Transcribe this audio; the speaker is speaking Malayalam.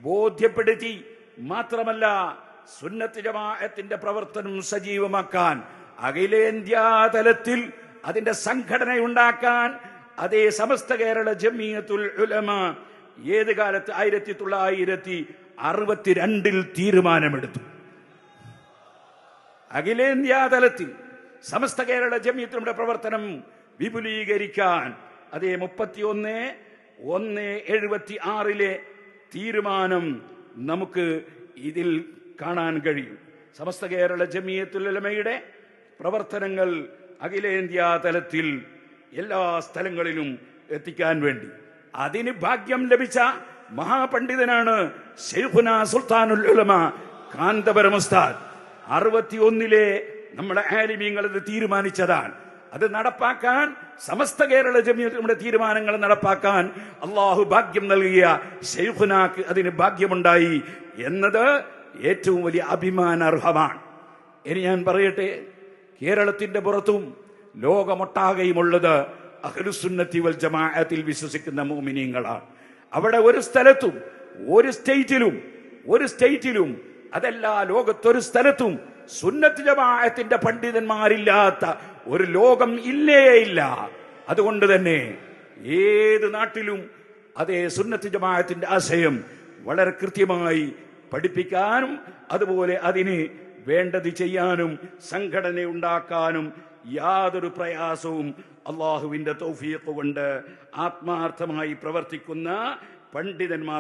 ബോധ്യപ്പെടുത്തി. മാത്രമല്ല സുന്നത്ത് ജമാഅത്തിന്റെ പ്രവർത്തനം സജീവമാക്കാൻ അഖിലേന്ത്യാ തലത്തിൽ അതിന്റെ സംഘടനയുണ്ടാക്കാൻ അതേ സമസ്ത കേരള ജമിയത്തുൽ ഉലമ ഏത് കാലത്ത് 1962 തീരുമാനമെടുത്തു. അഖിലേന്ത്യാ തലത്തിൽ സമസ്ത കേരള ജമിയത്തിന്റെ പ്രവർത്തനം വിപുലീകരിക്കാൻ അതേ 31/1/76 തീരുമാനം നമുക്ക് ഇതിൽ കാണാൻ കഴിയും. സമസ്ത കേരള ജമിയത്തുൽ ഉലമയുടെ പ്രവർത്തനങ്ങൾ അഖിലേന്ത്യാ തലത്തിൽ എല്ലാ സ്ഥലങ്ങളിലും എത്തിക്കാൻ വേണ്ടി അതിന് ഭാഗ്യം ലഭിച്ച മഹാപണ്ഡിതനാണ് ശൈഖുനാ സുൽത്താനുൽ ഉലമ കാന്തപുരം ഉസ്താദ്. 61 നമ്മുടെ ആലിമീങ്ങൾ ഇത് തീരുമാനിച്ചതാണ്. അത് നടപ്പാക്കാൻ സമസ്ത കേരള ജമിയത്തിന്റെ തീരുമാനങ്ങൾ നടപ്പാക്കാൻ അള്ളാഹു ഭാഗ്യം നൽകിയ ശൈഖുനാക്ക് അതിന് ഭാഗ്യമുണ്ടായി എന്നത് ഏറ്റവും വലിയ അഭിമാനാർഹമാണ്. ഇനി ഞാൻ പറയട്ടെ, കേരളത്തിന്റെ പുറത്തും ലോകമൊട്ടാകെയുമുള്ളത് അഹ്ലുസുന്നത്തി വൽ ജമാഅത്തിൽ വിശ്വസിക്കുന്ന മുഅ്മിനീങ്ങളാണ്. അവിടെ ഒരു സ്ഥലത്തും ഒരു സ്റ്റേറ്റിലും അതല്ല ലോകത്തൊരു സ്ഥലത്തും സുന്നത്ത് ജമാഅത്തിന്റെ പണ്ഡിതന്മാരില്ലാത്ത ഒരു ലോകം ഇല്ല. അതുകൊണ്ട് തന്നെ ഏത് നാട്ടിലും അതേ സുന്നത്ത് ജമാഅത്തിന്റെ ആശയം വളരെ കൃത്യമായി പഠിപ്പിക്കാനും അതുപോലെ അതിന് വേണ്ടത് ചെയ്യാനും സംഘടന ഉണ്ടാക്കാനും യാതൊരു പ്രയാസവും അള്ളാഹുവിന്റെ തൗഫീഖ് കൊണ്ട് ആത്മാർത്ഥമായി പ്രവർത്തിക്കുന്ന പണ്ഡിതന്മാർ